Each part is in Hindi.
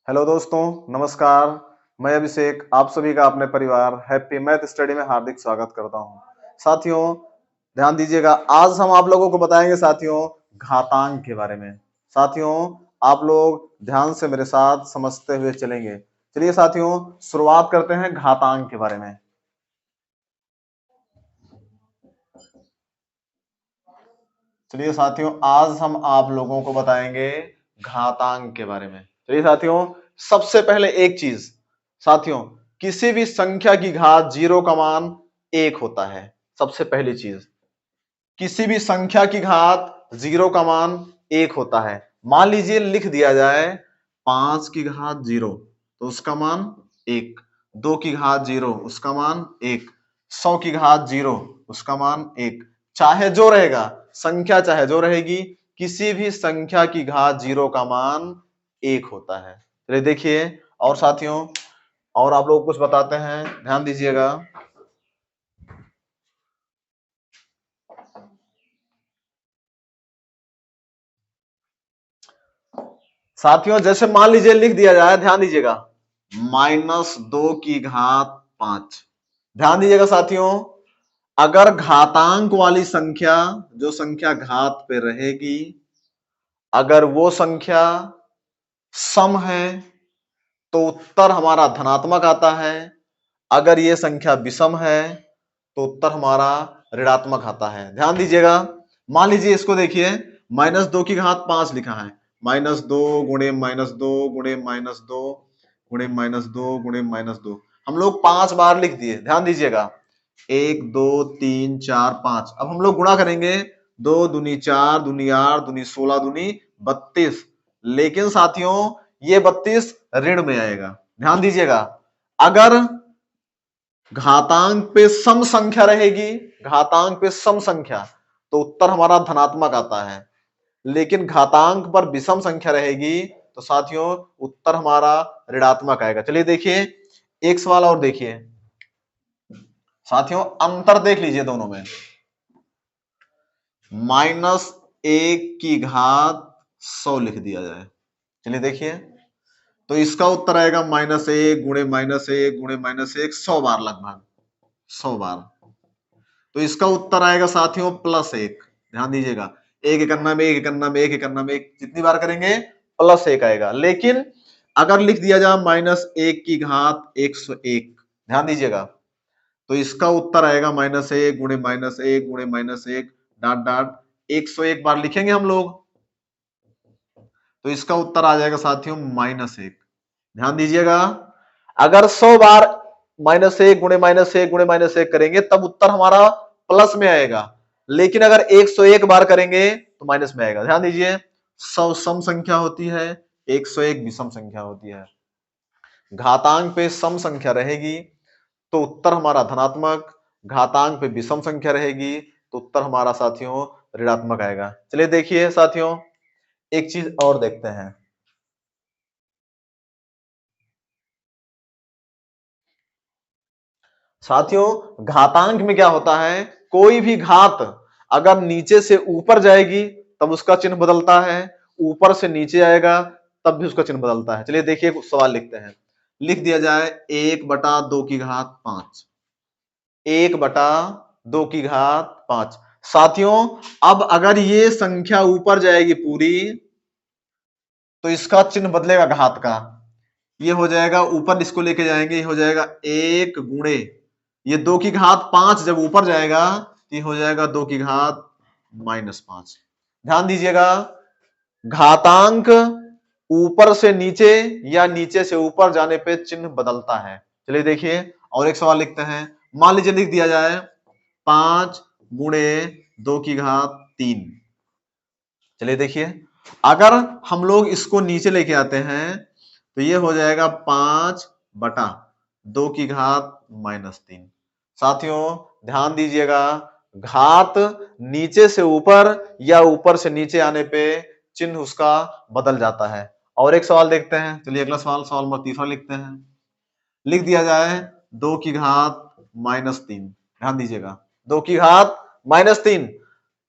हेलो दोस्तों, नमस्कार। मैं अभिषेक आप सभी का अपने परिवार हैप्पी मैथ स्टडी में हार्दिक स्वागत करता हूं। साथियों, ध्यान दीजिएगा। आज हम आप लोगों को बताएंगे साथियों घातांक के बारे में। साथियों, आप लोग ध्यान से मेरे साथ समझते हुए चलेंगे। चलिए साथियों, शुरुआत करते हैं घातांक के बारे में। चलिए साथियों, आज हम आप लोगों को बताएंगे घातांक के बारे में। चलिए साथियों, सबसे पहले एक चीज, साथियों किसी भी संख्या की घात जीरो का मान एक होता है। सबसे पहली चीज, किसी भी संख्या की घात जीरो का मान एक होता है। मान लीजिए लिख दिया जाए 5 की घात जीरो तो उसका मान एक, 2 की घात जीरो उसका मान एक, 100 की घात जीरो उसका मान एक। चाहे जो रहेगा, संख्या चाहे जो रहेगी, किसी भी संख्या की घात जीरो का मान एक होता है। चलिए देखिए, और साथियों और आप लोग कुछ बताते हैं, ध्यान दीजिएगा। साथियों जैसे मान लीजिए लिख दिया जाए, ध्यान दीजिएगा, -2 की घात 5। ध्यान दीजिएगा साथियों, अगर घातांक वाली संख्या, जो संख्या घात पे रहेगी, अगर वो संख्या सम है तो उत्तर हमारा धनात्मक आता है। अगर ये संख्या विषम है तो उत्तर हमारा ऋणात्मक आता है। ध्यान दीजिएगा, मान लीजिए इसको देखिए, -2 की घात 5 लिखा है, -2 गुणे -2 गुणे -2 गुणे -2 गुणे -2। हम लोग 5 बार लिख दिए। ध्यान दीजिएगा, 1 2 3 4 5। अब हम लोग गुणा करेंगे, 2 दूनी 4 दूनी 8 दूनी 16 दूनी 32। लेकिन साथियों ये 32 ऋण में आएगा। ध्यान दीजिएगा, अगर घातांक पे सम संख्या रहेगी, घातांक पे सम संख्या, तो उत्तर हमारा धनात्मक आता है। लेकिन घातांक पर विषम संख्या रहेगी तो साथियों उत्तर हमारा ऋणात्मक आएगा। चलिए देखिए, एक सवाल और देखिए साथियों, अंतर देख लीजिए दोनों में। -1 की घात 100 लिख दिया जाए। चलिए देखिए, तो इसका उत्तर आएगा -1 गुणे -1 गुणे -1 100 बार, लगभग 100 बार। तो इसका उत्तर आएगा साथियों +1। ध्यान दीजिएगा, एक इकन्ना में एक इकन्ना में एक इकन्ना में एक, जितनी बार करेंगे +1 आएगा। लेकिन अगर लिख दिया जाए -1 की घात 101, ध्यान दीजिएगा, तो इसका उत्तर आएगा -1 गुणे -1 गुणे -1 डॉट डॉट 101 बार लिखेंगे हम लोग, तो इसका उत्तर आ जाएगा साथियों -1। ध्यान दीजिएगा, अगर 100 बार -1 गुणे -1 गुणे -1 करेंगे तब उत्तर हमारा प्लस में आएगा। लेकिन अगर 101 बार करेंगे तो माइनस में आएगा। ध्यान दीजिए, 100 सम संख्या होती है, 101 विषम संख्या होती है। घातांक पे सम संख्या रहेगी तो उत्तर हमारा धनात्मक, घातांक पे विषम संख्या रहेगी तो उत्तर हमारा साथियों ऋणात्मक आएगा। चलिए देखिए साथियों, एक चीज और देखते हैं। साथियों घातांक में क्या होता है, कोई भी घात अगर नीचे से ऊपर जाएगी तब उसका चिन्ह बदलता है, ऊपर से नीचे आएगा तब भी उसका चिन्ह बदलता है। चलिए देखिए, सवाल लिखते हैं। लिख दिया जाए 1/2 की घात 5, 1/2 की घात 5। साथियों अब अगर ये संख्या ऊपर जाएगी पूरी तो इसका चिन्ह बदलेगा घात का। ये हो जाएगा, ऊपर इसको लेके जाएंगे, ये हो जाएगा 1 गुणे, ये 2 की घात 5 जब ऊपर जाएगा तो ये हो जाएगा 2 की घात -5। ध्यान दीजिएगा, घातांक ऊपर से नीचे या नीचे से ऊपर जाने पे चिन्ह बदलता है। चलिए देखिए, और एक सवाल लिखते हैं। मान लीजिए लिख दिया जाए 5 गुणे 2 की घात 3। चलिए देखिए, अगर हम लोग इसको नीचे लेके आते हैं तो ये हो जाएगा 5/2 की घात -3। साथियों ध्यान दीजिएगा, घात नीचे से ऊपर या ऊपर से नीचे आने पे चिन्ह उसका बदल जाता है। और एक सवाल देखते हैं। चलिए अगला सवाल, सवाल नंबर तीसरा लिखते हैं। लिख दिया जाए 2 की घात -3। ध्यान दीजिएगा, 2 की घात -3,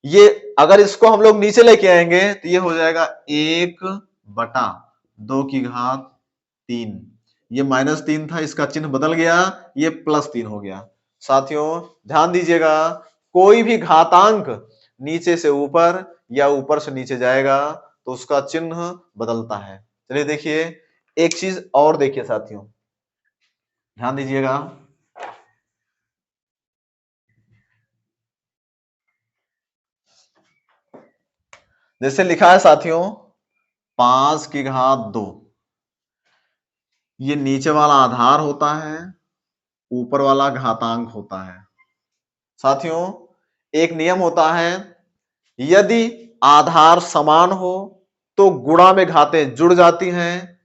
ये अगर इसको हम लोग नीचे लेके आएंगे तो ये हो जाएगा 1/2 की घात 3, ये -3 था, इसका चिन्ह बदल गया, ये +3 हो गया। साथियों ध्यान दीजिएगा, कोई भी घातांक नीचे से ऊपर या ऊपर से नीचे जाएगा तो उसका चिन्ह बदलता है। चलिए देखिए, एक चीज और देखिए साथियों, ध्यान दीजिएगा। जैसे लिखा है साथियों 5⁵2, ये नीचे वाला आधार होता है, ऊपर वाला घातांक होता है। साथियों एक नियम होता है, यदि आधार समान हो तो गुणा में घातें जुड़ जाती हैं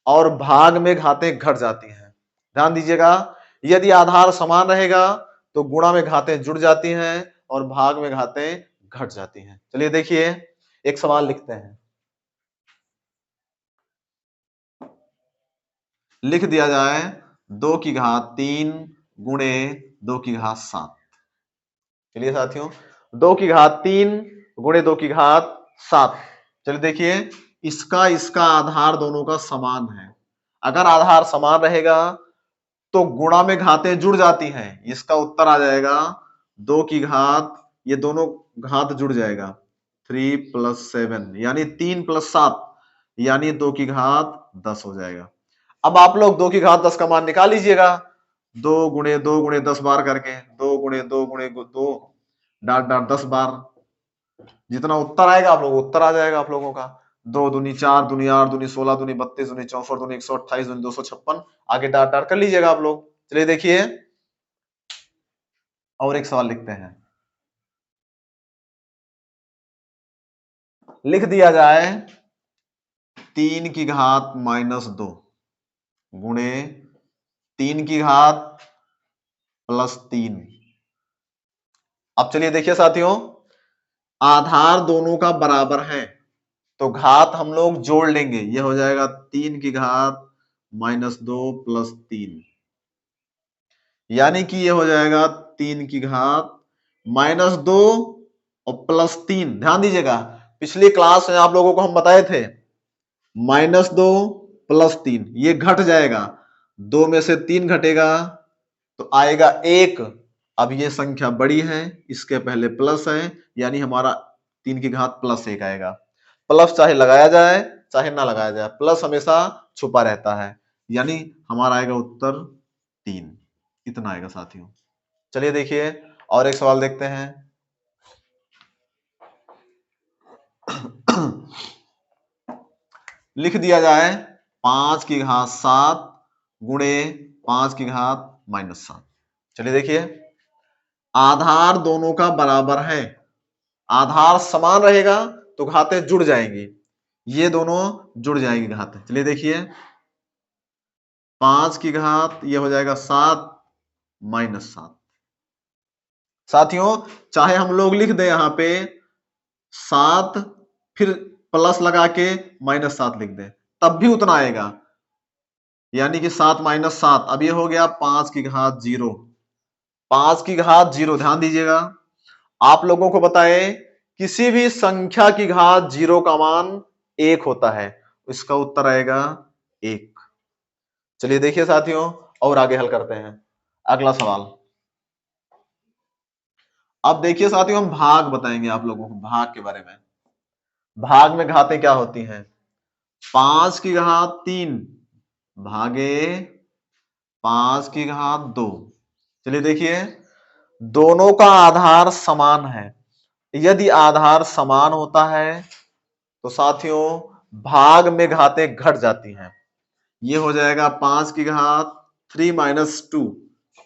और भाग में घातें घट जाती हैं। ध्यान दीजिएगा, यदि आधार समान रहेगा तो गुणा में घातें जुड़ जाती हैं और भाग में घातें घट जाती हैं। चलिए देखिए, एक सवाल लिखते हैं। लिख दिया जाए 2⁵3 गुणे 2⁵7। चलिए साथियों 2⁵3 गुणे 2⁵7। चलिए देखिए, इसका इसका आधार दोनों का समान है। अगर आधार समान रहेगा तो गुणा में घातें जुड़ जाती हैं, इसका उत्तर आ जाएगा 2 की घात, ये दोनों घात जुड़ जाएगा 3 + 7 यानी 3 + 7 यानी 2 की घात 10 हो जाएगा। अब आप लोग 2 की घात 10 का मान निकाल लीजिएगा, 2 × 2 × 10 बार करके, 2 × 2 × 2 डाट डाट 10 बार, जितना उत्तर आएगा आप लोग उत्तर आ जाएगा आप लोगों का। 2 दूनी 4 दूनी 8 दूनी 16 दूनी 32 दूनी 64 दूनी 128 दूनी 256, आगे डाट डाट कर लीजिएगा आप लोग। चलिए देखिए, और एक सवाल लिखते हैं। लिख दिया जाए 3 की घात -2 गुणे 3 की घात +3। अब चलिए देखिए साथियों, आधार दोनों का बराबर है तो घात हम लोग जोड़ लेंगे, ये हो जाएगा 3 की घात -2 + 3 यानी कि ये हो जाएगा 3 की घात -2 और +3। ध्यान दीजिएगा, पिछली क्लास में आप लोगों को हम बताए थे -2 + 3 ये घट जाएगा, 2 में से 3 घटेगा तो आएगा 1। अब ये संख्या बड़ी है, इसके पहले प्लस है, यानी हमारा 3 की घात +1 आएगा। प्लस चाहे लगाया जाए चाहे ना लगाया जाए, प्लस हमेशा छुपा रहता है, यानी हमारा आएगा उत्तर 3। इतना आएगा साथियों। चलिए देखिए, और एक सवाल देखते हैं। लिख दिया जाए 5 की घात 7 गुणे 5 की घात -7। चलिए देखिए, आधार दोनों का बराबर है, आधार समान रहेगा तो घातें जुड़ जाएंगी, ये दोनों जुड़ जाएंगी घातें। चलिए देखिए, 5 की घात ये हो जाएगा 7 -7। साथियों चाहे हम लोग लिख दे यहां पे 7 फिर प्लस लगा के -7 लिख दे, तब भी उतना आएगा, यानी कि 7 - 7। अब ये हो गया 5 की घात 0, 5 की घात 0। ध्यान दीजिएगा, आप लोगों को बताए किसी भी संख्या की घात 0 का मान 1 होता है, इसका उत्तर आएगा 1। चलिए देखिए साथियों, और आगे हल करते हैं अगला सवाल। अब देखिए साथियों, हम भाग बताएंगे आप लोगों को, भाग के बारे में। भाग में घातें क्या होती हैं, 5 की घात 3 भागे 5 की घात 2। चलिए देखिए, दोनों का आधार समान है, यदि आधार समान होता है तो साथियों भाग में घातें घट जाती हैं। ये हो जाएगा 5 की घात 3 - 2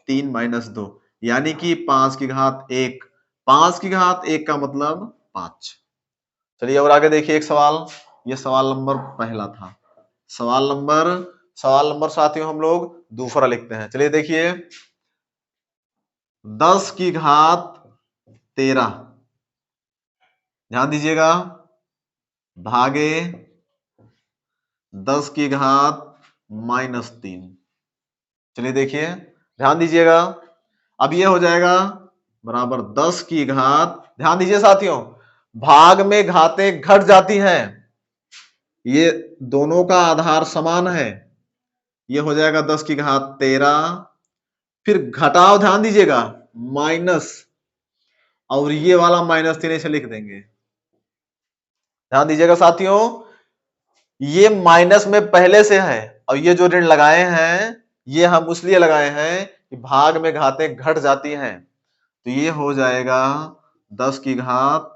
3 - 2 यानी कि 5 की घात 1। 5 की घात 1 का मतलब 5। चलिए और आगे देखिए एक सवाल, ये सवाल नंबर पहला था। सवाल नंबर साथियों हम लोग दूसरा लिखते हैं। चलिए देखिए, 10 की घात 13 ध्यान दीजिएगा भागे 10 की घात -3। चलिए देखिए ध्यान दीजिएगा, अब ये हो जाएगा बराबर 10 की घात, ध्यान दीजिए साथियों भाग में घातें घट जाती हैं, ये दोनों का आधार समान है, ये हो जाएगा 10 की घात 13, फिर घटाओ, ध्यान दीजिएगा, माइनस, और ये वाला -3 ऐसे लिख देंगे। ध्यान दीजिएगा साथियों, ये माइनस में पहले से है, और ये जो ऋण लगाए हैं ये हम इसलिए लगाए हैं कि भाग में घातें घट जाती हैं। तो ये हो जाएगा 10 की घात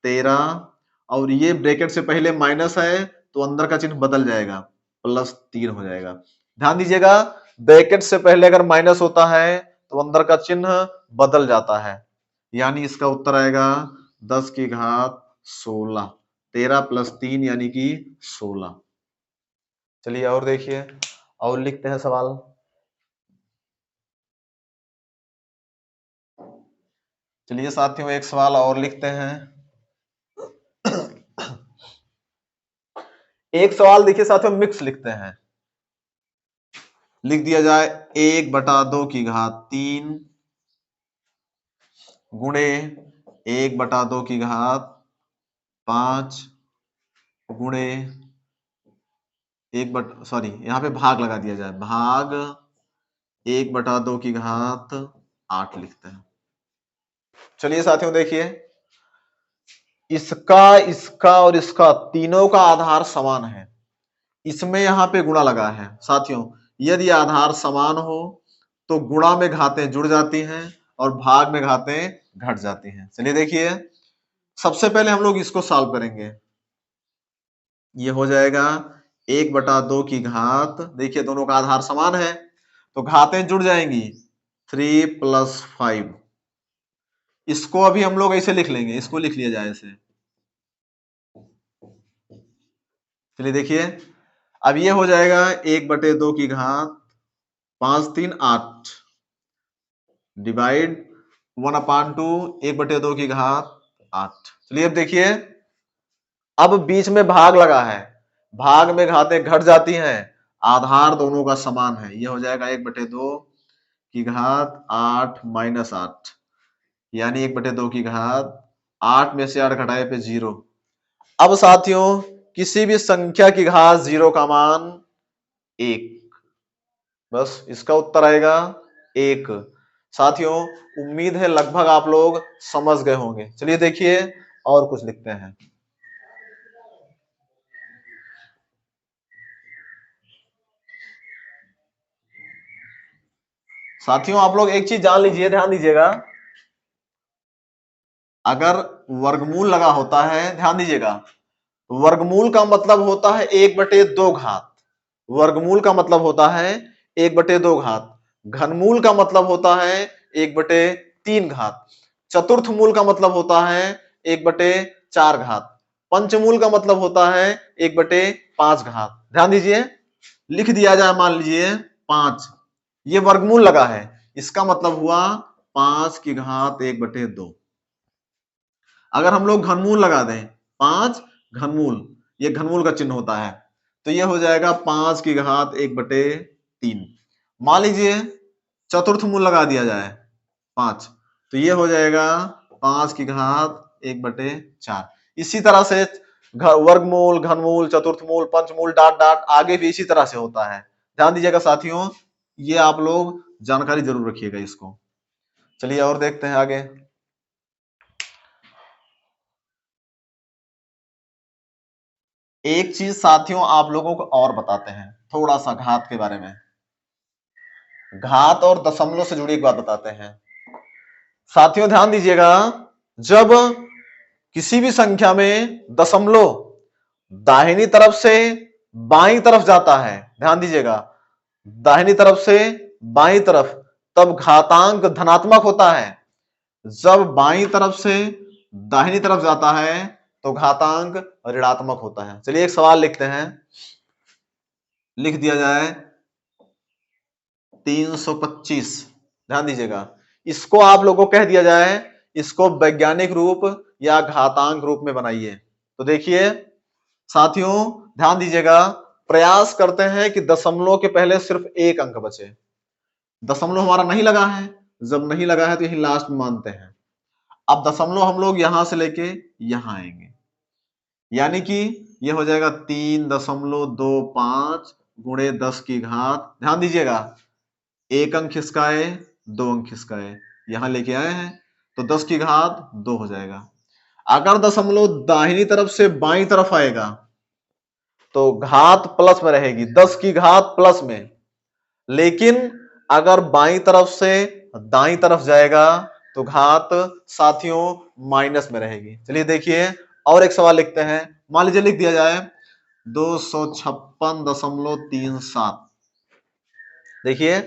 13, और ये ब्रैकेट से पहले माइनस है तो अंदर का चिन्ह बदल जाएगा, +3 हो जाएगा। ध्यान दीजिएगा, ब्रैकेट से पहले अगर माइनस होता है तो अंदर का चिन्ह बदल जाता है, यानी इसका उत्तर आएगा 10 की घात 16, 13 + 3 यानी कि 16। चलिए और देखिए, और लिखते हैं सवाल। चलिए साथियों, एक सवाल और लिखते हैं। एक सवाल देखिए साथियों, मिक्स लिखते हैं। लिख दिया जाए 1/2 की घात 3 गुणे 1/2 की घात 5 गुणे यहाँ पे भाग लगा दिया जाए, भाग 1/2 की घात 8 लिखते हैं। चलिए साथियों देखिए, इसका, इसका और इसका तीनों का आधार समान है, इसमें यहां पे गुणा लगा है। साथियों, यदि आधार समान हो तो गुणा में घातें जुड़ जाती हैं और भाग में घातें घट जाती हैं। चलिए देखिए, सबसे पहले हम लोग इसको सॉल्व करेंगे। ये हो जाएगा 1/2 की घात, देखिए दोनों का आधार समान है तो घातें जुड़ जाएंगी, 3 + 5। इसको अभी हम लोग ऐसे लिख लेंगे, इसको लिख लिया जाए ऐसे। चलिए देखिए, अब ये हो जाएगा 1/2 की घात 5 3 8 डिवाइड 1/2, 1/2 की घात 8। चलिए अब देखिए, अब बीच में भाग लगा है, भाग में घातें घट जाती हैं, आधार दोनों का समान है। ये हो जाएगा 1/2 की घात 8 - 8, यानी 1/2 की घात 8 में से 8 घटाए पे 0। अब साथियों, किसी भी संख्या की घात 0 का मान 1, बस इसका उत्तर आएगा 1। साथियों, उम्मीद है लगभग आप लोग समझ गए होंगे। चलिए देखिए, और कुछ लिखते हैं। साथियों, आप लोग एक चीज जान लीजिए, ध्यान दीजिएगा, अगर वर्गमूल लगा होता है, ध्यान दीजिएगा, वर्गमूल का मतलब होता है 1/2 घात, वर्गमूल का मतलब होता है 1/2 घात, घनमूल का मतलब होता है 1/3 घात, चतुर्थ मूल का मतलब होता है 1/4 घात, पंचमूल का मतलब होता है 1/5 घात। ध्यान दीजिए, लिख दिया जाए, मान लीजिए 5, ये वर्गमूल लगा है, इसका मतलब हुआ 5 की घात 1/2। अगर हम लोग घनमूल लगा दें, 5 घनमूल, ये घनमूल का चिन्ह होता है, तो ये हो जाएगा 5 की घात 1/3। मान लीजिए चतुर्थ मूल लगा दिया जाए 5, तो ये हो जाएगा 5 की घात 1/4। इसी तरह से वर्गमूल, घनमूल, चतुर्थ मूल, पंचमूल, डाट डाट आगे भी इसी तरह से होता है। ध्यान दीजिएगा साथियों, ये आप लोग जानकारी जरूर रखिएगा इसको। चलिए और देखते हैं आगे। एक चीज साथियों आप लोगों को और बताते हैं, थोड़ा सा घात के बारे में, घात और दशमलव से जुड़ी एक बात बताते हैं। साथियों ध्यान दीजिएगा, जब किसी भी संख्या में दशमलव दाहिनी तरफ से बाईं तरफ जाता है, ध्यान दीजिएगा, दाहिनी तरफ से बाईं तरफ, तब घातांक धनात्मक होता है। जब बाईं तरफ से दाहिनी तरफ जाता है तो घातांक ऋणात्मक होता है। चलिए एक सवाल लिखते हैं, लिख दिया जाए 325। ध्यान दीजिएगा, इसको आप लोगों को कह दिया जाए, इसको वैज्ञानिक रूप या घातांक रूप में बनाइए। तो देखिए साथियों, ध्यान दीजिएगा, प्रयास करते हैं कि दशमलव के पहले सिर्फ एक अंक बचे। दशमलव हमारा नहीं लगा है, जब नहीं लगा है तो यही लास्ट में मानते हैं। अब दशमलव हम लोग यहां से लेके यहां आएंगे, यानी कि यह हो जाएगा 3.25 गुणे 10 की घात, ध्यान दीजिएगा एक अंक किसका है, 2 अंक किसका है, यहां लेके आए हैं तो 10 की घात 2 हो जाएगा। अगर दशमलव दाहिनी तरफ से बाईं तरफ आएगा तो घात प्लस में रहेगी, 10 की घात प्लस में, लेकिन अगर बाईं तरफ से दाईं तरफ जाएगा तो घात साथियों माइनस में रहेगी। चलिए देखिए और एक सवाल लिखते हैं। मान लीजिए लिख दिया जाए 256.37। देखिए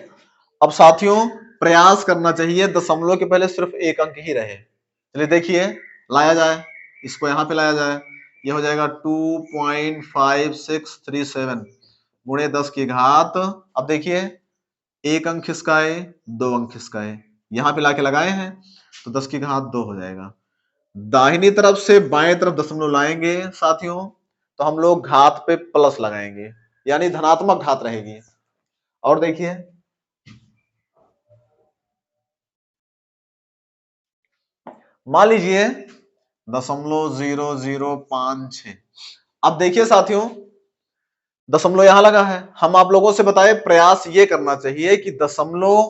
अब साथियों प्रयास करना चाहिए दशमलव के पहले सिर्फ एक अंक ही रहे। चलिए देखिए लाया जाए, इसको यहां पे लाया जाए, ये हो जाएगा 2.5637 गुणे 10 की घात, अब देखिए एक अंक किसका है, 2 अंक किसका है, यहां पे लाके लगाए हैं तो 10 की घात 2 हो जाएगा। दाहिनी तरफ से बाएं तरफ दशमलव लाएंगे साथियों तो हम लोग घात पे प्लस लगाएंगे, यानी धनात्मक घात रहेगी। और देखिए मान लीजिए 0.0056। अब देखिए साथियों दशमलव यहां लगा है, हम आप लोगों से बताए प्रयास ये करना चाहिए कि दशमलव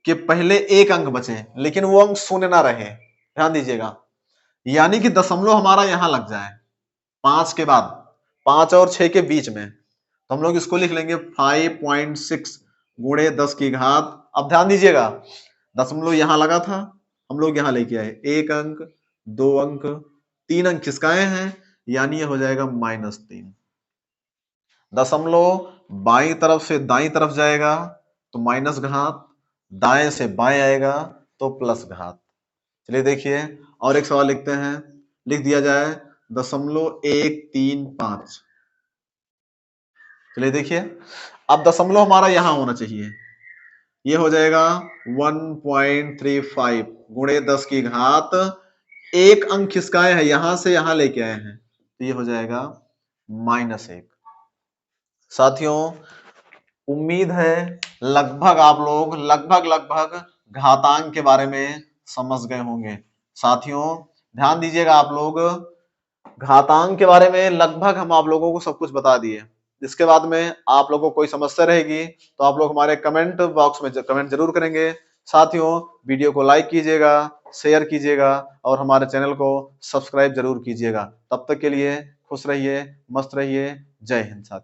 के पहले एक अंक बचे लेकिन वो अंक शून्य ना रहे, ध्यान दीजिएगा, यानी कि दशमलव हमारा यहां लग जाए 5 के बाद, 5 और 6 के बीच में, तो हम लोग इसको लिख लेंगे 5.6 गुणे 10 की घात। अब ध्यान दीजिएगा दशमलव यहां लगा था, हम लोग यहां लेके आए, एक अंक 2 अंक 3 अंक खिसकाए हैं, यानी ये हो जाएगा -3। दशमलव बाईं तरफ से दाईं तरफ जाएगा तो माइनस घात, दाएं से बाएं आएगा तो प्लस घात। चलिए देखिए और एक सवाल लिखते हैं, लिख दिया जाए 0.135। चलिए देखिए अब दशमलव हमारा यहां होना चाहिए, ये हो जाएगा 1.35 गुणे 10 की घात, एक अंक खिसकाए हैं यहां से यहां लेके आए हैं तो ये हो जाएगा -1। साथियों उम्मीद है लगभग आप लोग लगभग घातांक के बारे में समझ गए होंगे। साथियों ध्यान दीजिएगा आप लोग, घातांक के बारे में लगभग हम आप लोगों को सब कुछ बता दिए। इसके बाद में आप लोगों को कोई समस्या रहेगी तो आप लोग हमारे कमेंट बॉक्स में कमेंट जरूर करेंगे। साथियों वीडियो को लाइक कीजिएगा, शेयर कीजिएगा और हमारे चैनल को सब्सक्राइब जरूर कीजिएगा। तब तक के लिए खुश रहिए, मस्त रहिए। जय हिंद साथियों।